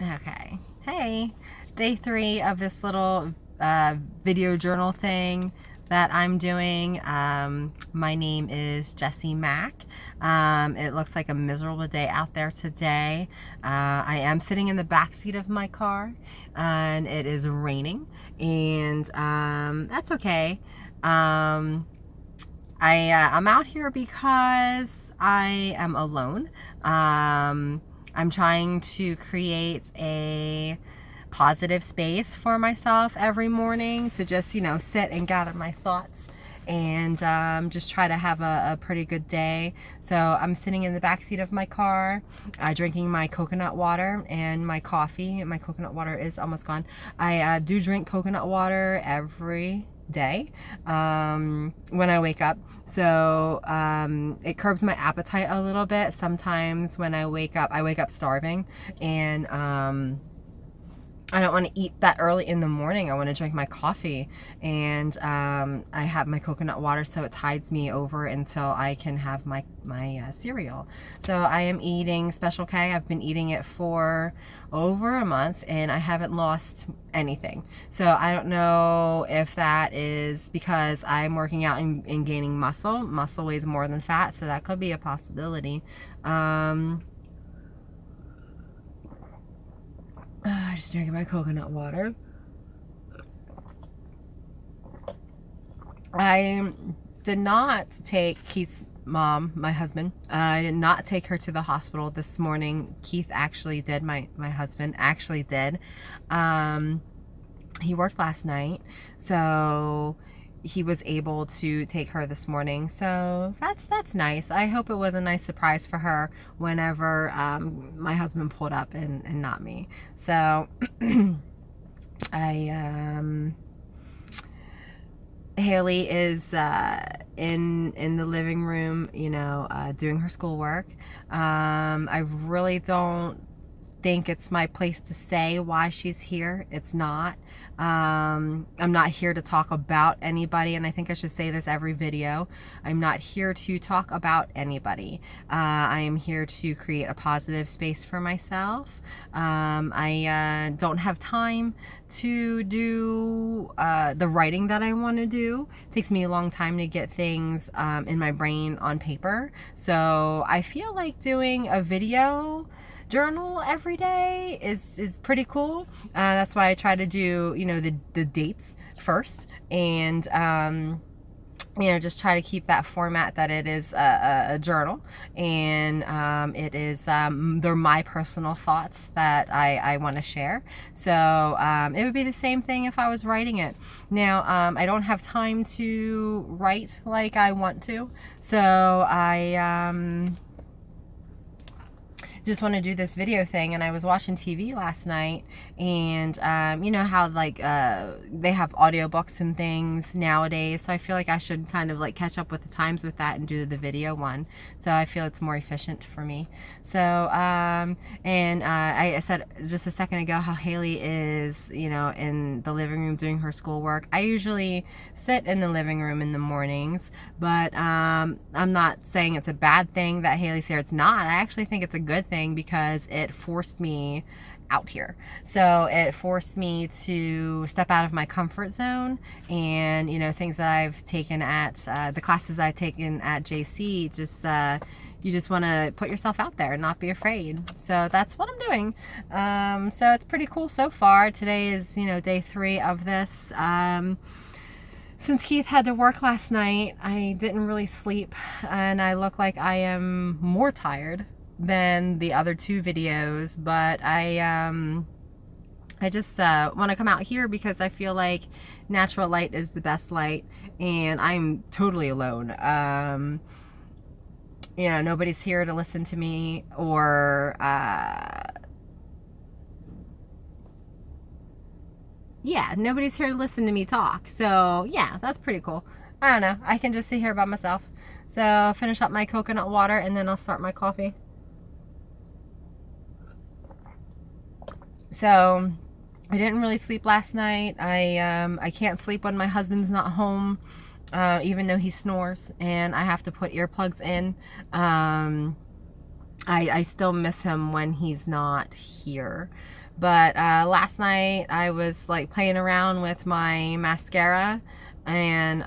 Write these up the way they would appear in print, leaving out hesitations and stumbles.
Okay. Hey, day 3 of this little video journal thing that I'm doing. My name is Jessie Mack. It looks like a miserable day out there today. I am sitting in the back seat of my car, and it is raining, and that's okay. I'm out here because I am alone. I'm trying to create a positive space for myself every morning to just, sit and gather my thoughts and just try to have a pretty good day. So I'm sitting in the back seat of my car, drinking my coconut water and my coffee. My coconut water is almost gone. I do drink coconut water every day when I wake up. So it curbs my appetite a little bit. Sometimes when I wake up starving, and I don't want to eat that early in the morning. I want to drink my coffee, and I have my coconut water, so it tides me over until I can have my cereal. So I am eating Special K. I've been eating it for over a month, and I haven't lost anything. So I don't know if that is because I'm working out and gaining muscle. Muscle weighs more than fat, so that could be a possibility. Just drinking my coconut water. I did not take Keith's mom, my husband. I did not take her to the hospital this morning. Keith actually did. My husband actually did. He worked last night, so he was able to take her this morning. So that's nice. I hope it was a nice surprise for her whenever my husband pulled up and not me. So Haley is in the living room, doing her schoolwork. I really don't think it's my place to say why she's here. It's not. I'm not here to talk about anybody, and I think I should say this every video. I'm not here to talk about anybody. I am here to create a positive space for myself. I don't have time to do the writing that I want to do. It takes me a long time to get things in my brain on paper. So I feel like doing a video journal every day is pretty cool. That's why I try to do the dates first, and just try to keep that format that it is a journal, and it is they're my personal thoughts that I want to share. So it would be the same thing if I was writing it. Now I don't have time to write like I want to, so I just want to do this video thing. And I was watching TV last night, and you know how they have audiobooks and things nowadays, so I feel like I should kind of catch up with the times with that and do the video one, so I feel it's more efficient for me. So I said just a second ago how Haley is in the living room doing her schoolwork. I usually sit in the living room in the mornings, but I'm not saying it's a bad thing that Haley's here. It's not. I actually think it's a good thing because it forced me out here. So it forced me to step out of my comfort zone, and things that I've taken at the classes I've taken at JC, just you just want to put yourself out there and not be afraid. So that's what I'm doing. So it's pretty cool so far. Today is day 3 of this. Since Keith had to work last night, I didn't really sleep, and I look like I am more tired than the other 2 videos, but I just want to come out here because I feel like natural light is the best light, and I'm totally alone. Nobody's here to listen to me, or yeah, nobody's here to listen to me talk. So yeah, that's pretty cool. I don't know, I can just sit here by myself. So I'll finish up my coconut water, and then I'll start my coffee. So I didn't really sleep last night. I can't sleep when my husband's not home, even though he snores, and I have to put earplugs in. I still miss him when he's not here. But last night I was like playing around with my mascara, and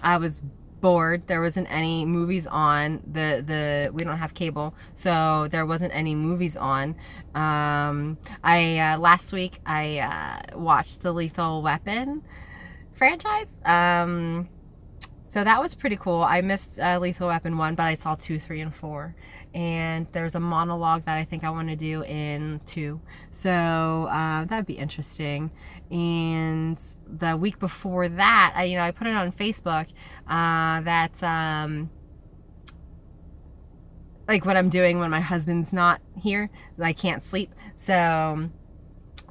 I was bored. There wasn't any movies on. We don't have cable, so there wasn't any movies on. I last week I watched the Lethal Weapon franchise. So that was pretty cool. I missed Lethal Weapon 1, but I saw 2, 3, and 4. And there's a monologue that I think I want to do in 2. So that would be interesting. And the week before that, I put it on Facebook that like what I'm doing when my husband's not here, I can't sleep. So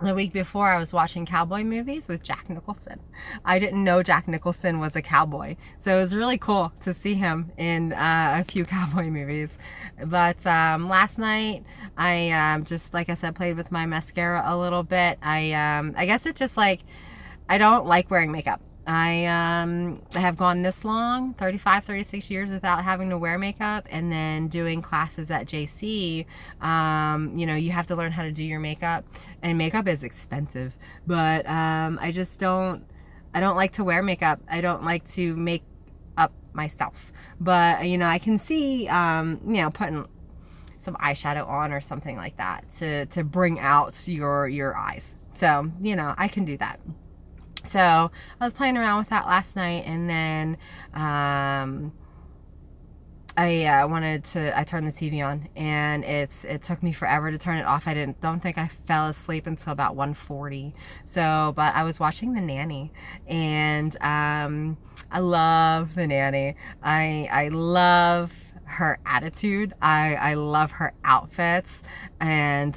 the week before, I was watching cowboy movies with Jack Nicholson. I didn't know Jack Nicholson was a cowboy, so it was really cool to see him in a few cowboy movies. But last night, I just, like I said, played with my mascara a little bit. I guess it's just like, I don't like wearing makeup. I have gone this long, 35, 36 years without having to wear makeup, and then doing classes at JC. You have to learn how to do your makeup, and makeup is expensive, but I don't like to wear makeup. I don't like to make up myself, but I can see putting some eyeshadow on or something like that to bring out your eyes. So I can do that. So I was playing around with that last night, and then I turned the TV on, and it took me forever to turn it off. Don't think I fell asleep until about 1:40. So, but I was watching The Nanny, and I love The Nanny. I love her attitude. I love her outfits, and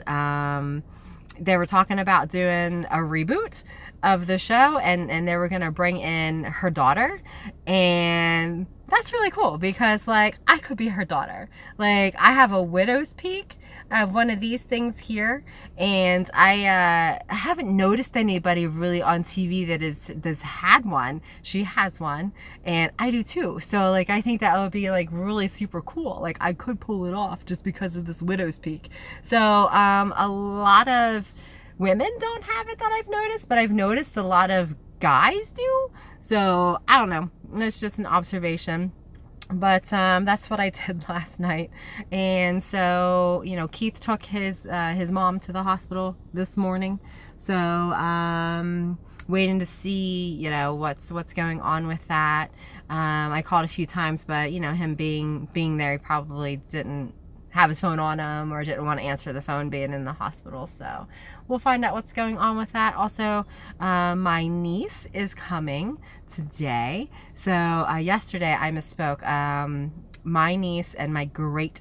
they were talking about doing a reboot of the show, and they were gonna bring in her daughter, and that's really cool because like I could be her daughter. Like I have a widow's peak. I have one of these things here, and I haven't noticed anybody really on TV that's had one. She has one, and I do too. So like I think that would be like really super cool. Like I could pull it off just because of this widow's peak. So a lot of women don't have it that I've noticed, but I've noticed a lot of guys do. So I don't know. It's just an observation. But that's what I did last night. And so, Keith took his mom to the hospital this morning. So waiting to see, what's going on with that. I called a few times, but him being there, he probably didn't have his phone on him or didn't want to answer the phone being in the hospital. So we'll find out what's going on with that. Also, my niece is coming today. So yesterday I misspoke. My niece and my great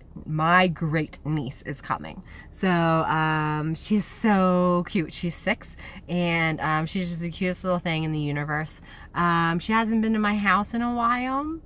niece is coming. So she's so cute. She's 6, and she's just the cutest little thing in the universe. She hasn't been to my house in a while.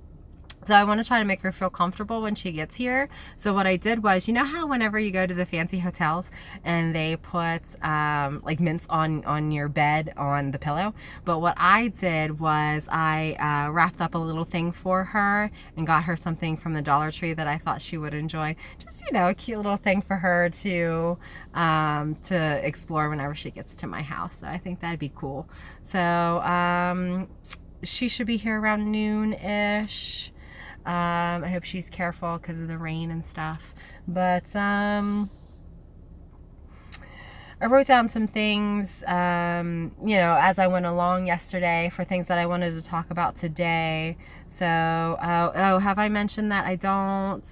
So I want to try to make her feel comfortable when she gets here. So what I did was, how whenever you go to the fancy hotels and they put like mints on your bed on the pillow, but what I did was I wrapped up a little thing for her and got her something from the Dollar Tree that I thought she would enjoy. Just a cute little thing for her to explore whenever she gets to my house. So I think that'd be cool. So she should be here around noon-ish. I hope she's careful because of the rain and stuff. But I wrote down some things, as I went along yesterday for things that I wanted to talk about today. So, have I mentioned that I don't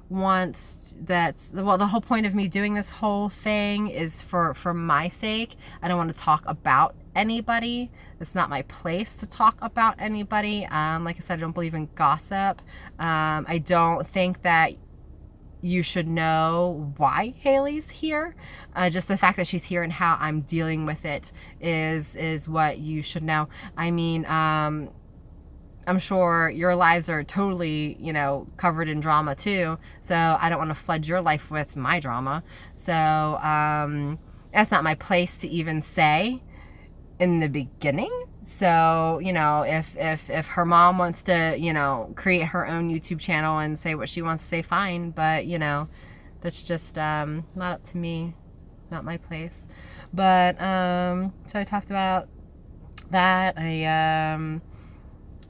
want that? Well, the whole point of me doing this whole thing is for my sake. I don't want to talk about anybody. It's not my place to talk about anybody. Like I said, I don't believe in gossip. I don't think that you should know why Haley's here. Just the fact that she's here and how I'm dealing with it is what you should know. I mean, I'm sure your lives are totally, covered in drama too. So I don't want to flood your life with my drama. So that's not my place to even say in the beginning. So, you know, if her mom wants to, you know, create her own YouTube channel and say what she wants to say, fine. But, you know, that's just not up to me, not my place. But so I talked about that. I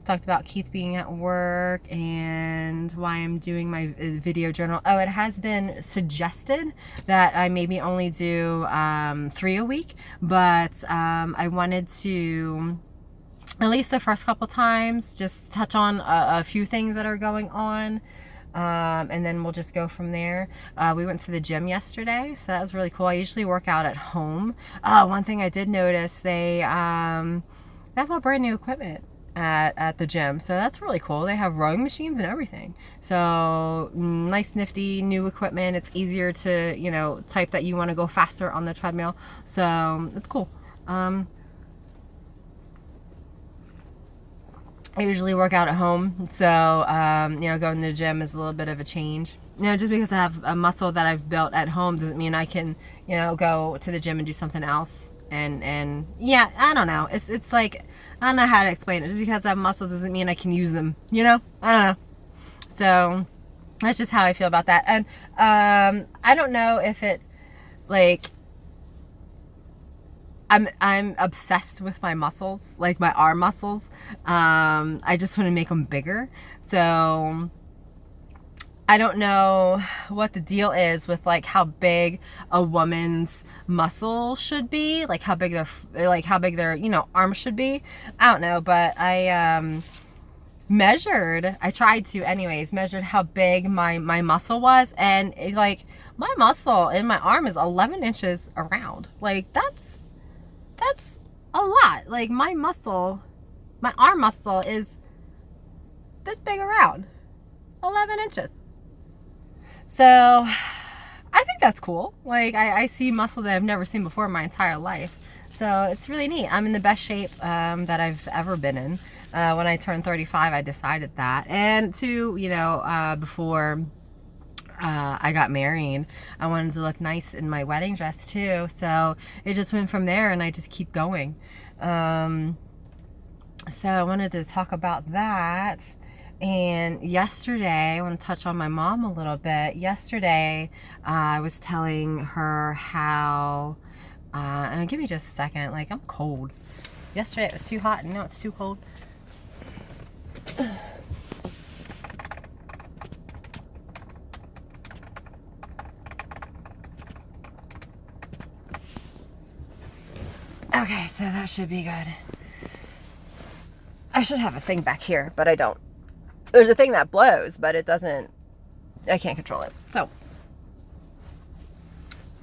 talked about Keith being at work and why I'm doing my video journal. Oh, it has been suggested that I maybe only do 3 a week, but I wanted to, at least the first couple times, just touch on a few things that are going on. And then we'll just go from there. We went to the gym yesterday, so that was really cool. I usually work out at home. One thing I did notice, they have all brand new equipment at the gym, so that's really cool. They have rowing machines and everything, so nice nifty new equipment. It's easier to, you know, type that you want to go faster on the treadmill, so it's cool. I usually work out at home, so you know, going to the gym is a little bit of a change. You know, just because I have a muscle that I've built at home doesn't mean I can, you know, go to the gym and do something else. And yeah, I don't know. It's like, I don't know how to explain it. Just because I have muscles doesn't mean I can use them. You know, I don't know. So that's just how I feel about that. And I don't know if it, like, I'm obsessed with my muscles, like my arm muscles. I just want to make them bigger. So I don't know what the deal is with like how big a woman's muscle should be, like how big their you know, arms should be. I don't know, but I tried to anyways, measured how big my muscle was, and it, like, my muscle in my arm is 11 inches around. Like, that's a lot. Like, my arm muscle is this big around, 11 inches. So I think that's cool. Like, I see muscle that I've never seen before in my entire life. So it's really neat. I'm in the best shape that I've ever been in. When I turned 35, I decided that. And you know, before I got married, I wanted to look nice in my wedding dress too. So it just went from there, and I just keep going. So I wanted to talk about that. And yesterday, I want to touch on my mom a little bit. Yesterday, I was telling her how, and give me just a second, like, I'm cold. Yesterday it was too hot, and now it's too cold. Okay, so that should be good. I should have a thing back here, but I don't. There's a thing that blows, but it doesn't, I can't control it. So,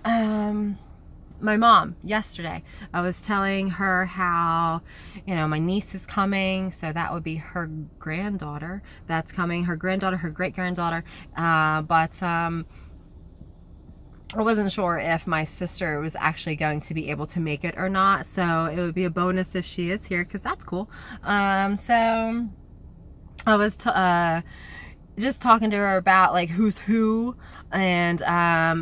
my mom, yesterday, I was telling her how, you know, my niece is coming, so that would be her granddaughter that's coming, her granddaughter, her great-granddaughter, but I wasn't sure if my sister was actually going to be able to make it or not, so it would be a bonus if she is here, because that's cool. So I was just talking to her about, like, who's who, and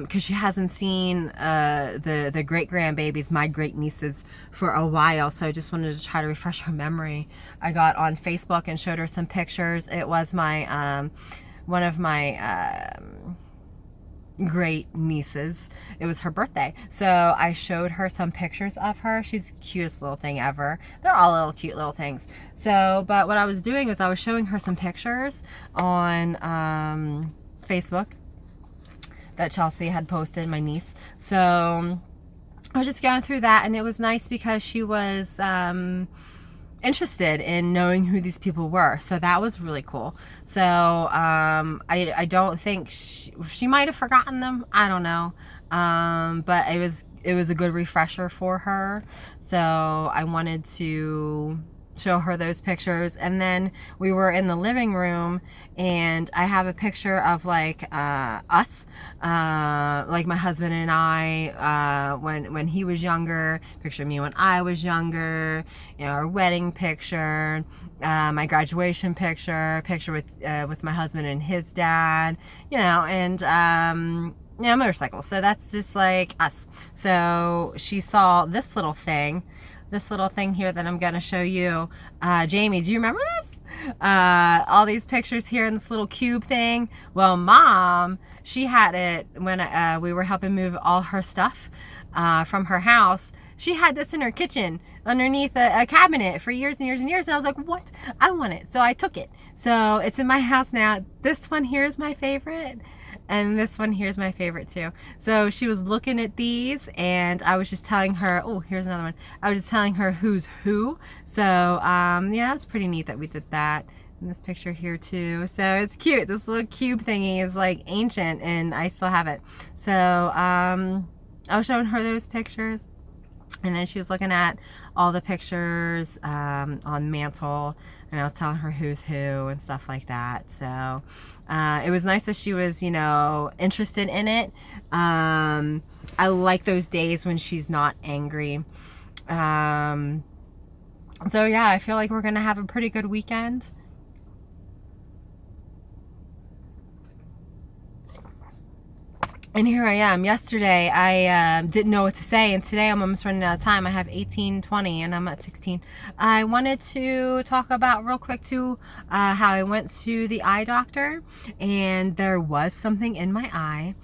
because she hasn't seen the great grandbabies, my great nieces, for a while, so I just wanted to try to refresh her memory. I got on Facebook and showed her some pictures. It was my one of my great nieces. It was her birthday, so I showed her some pictures of her. She's the cutest little thing ever. They're all little cute little things. So, but what I was doing was I was showing her some pictures on Facebook that Chelsea had posted, my niece. So I was just going through that, and it was nice because she was interested in knowing who these people were, so that was really cool. So I don't think she might have forgotten them, I don't know, but it was a good refresher for her, so I wanted to show her those pictures. And then we were in the living room, and I have a picture of, like, us, like my husband and I, when he was younger, picture of me when I was younger, you know, our wedding picture, my graduation picture with my husband and his dad, you know, and motorcycles. So that's just like us. So she saw this little thing this little thing here that I'm going to show you. Jamie, do you remember this? All these pictures here in this little cube thing. Well, Mom, she had it when we were helping move all her stuff from her house. She had this in her kitchen underneath a cabinet for years and years and years. And I was like, what? I want it. So I took it. So it's in my house now. This one here is my favorite. And this one here is my favorite too. So she was looking at these and I was just telling her, oh, here's another one. I was just telling her who's who. So yeah, that's pretty neat that we did that. And this picture here too. So it's cute. This little cube thingy is like ancient and I still have it. So I was showing her those pictures. And then she was looking at all the pictures on mantle, and I was telling her who's who and stuff like that. So it was nice that she was, you know, interested in it. I like those days when she's not angry. So yeah, I feel like we're gonna have a pretty good weekend. And here I am. Yesterday I didn't know what to say, and today I'm almost running out of time. I have 18:20 and I'm at 16. I wanted to talk about real quick too how I went to the eye doctor and there was something in my eye.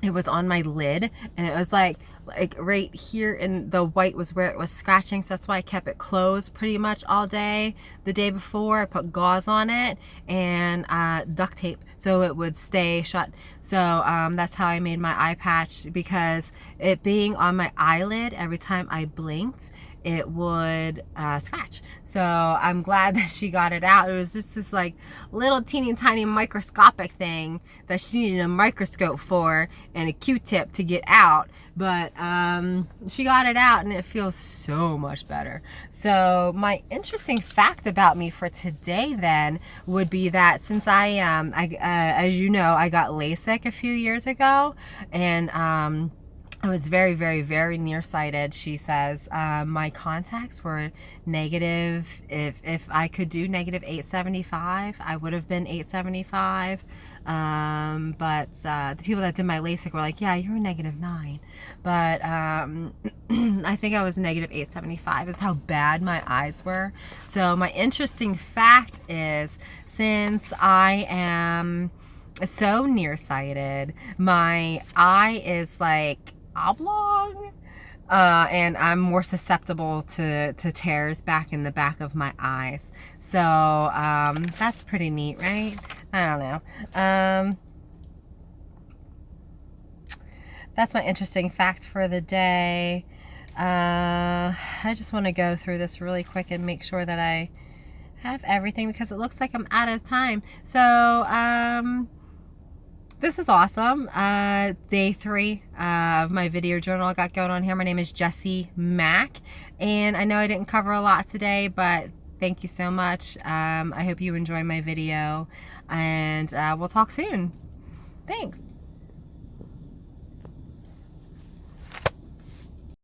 It was on my lid and it was like right here, and the white was where it was scratching, so that's why I kept it closed pretty much all day. The day before I put gauze on it and duct tape so it would stay shut. So that's how I made my eye patch, because it being on my eyelid, every time I blinked it would scratch. So I'm glad that she got it out. It was just this like little teeny tiny microscopic thing that she needed a microscope for and a Q-tip to get out, but she got it out and it feels so much better. So my interesting fact about me for today then would be that since I as you know, I got LASIK a few years ago, and I was very, very, very nearsighted. She says my contacts were negative. If I could do negative 875, I would have been 875. But the people that did my LASIK were like, yeah, you're a -9. But I think I was negative 875 is how bad my eyes were. So my interesting fact is, since I am so nearsighted, my eye is like oblong, and I'm more susceptible to tears back in the back of my eyes. So that's pretty neat, right? I don't know. That's my interesting fact for the day. I just want to go through this really quick and make sure that I have everything, because it looks like I'm out of time. So this is awesome. Day 3 of my video journal I got going on here. My name is Jessie Mack, and I know I didn't cover a lot today, but thank you so much. I hope you enjoy my video, and we'll talk soon. Thanks.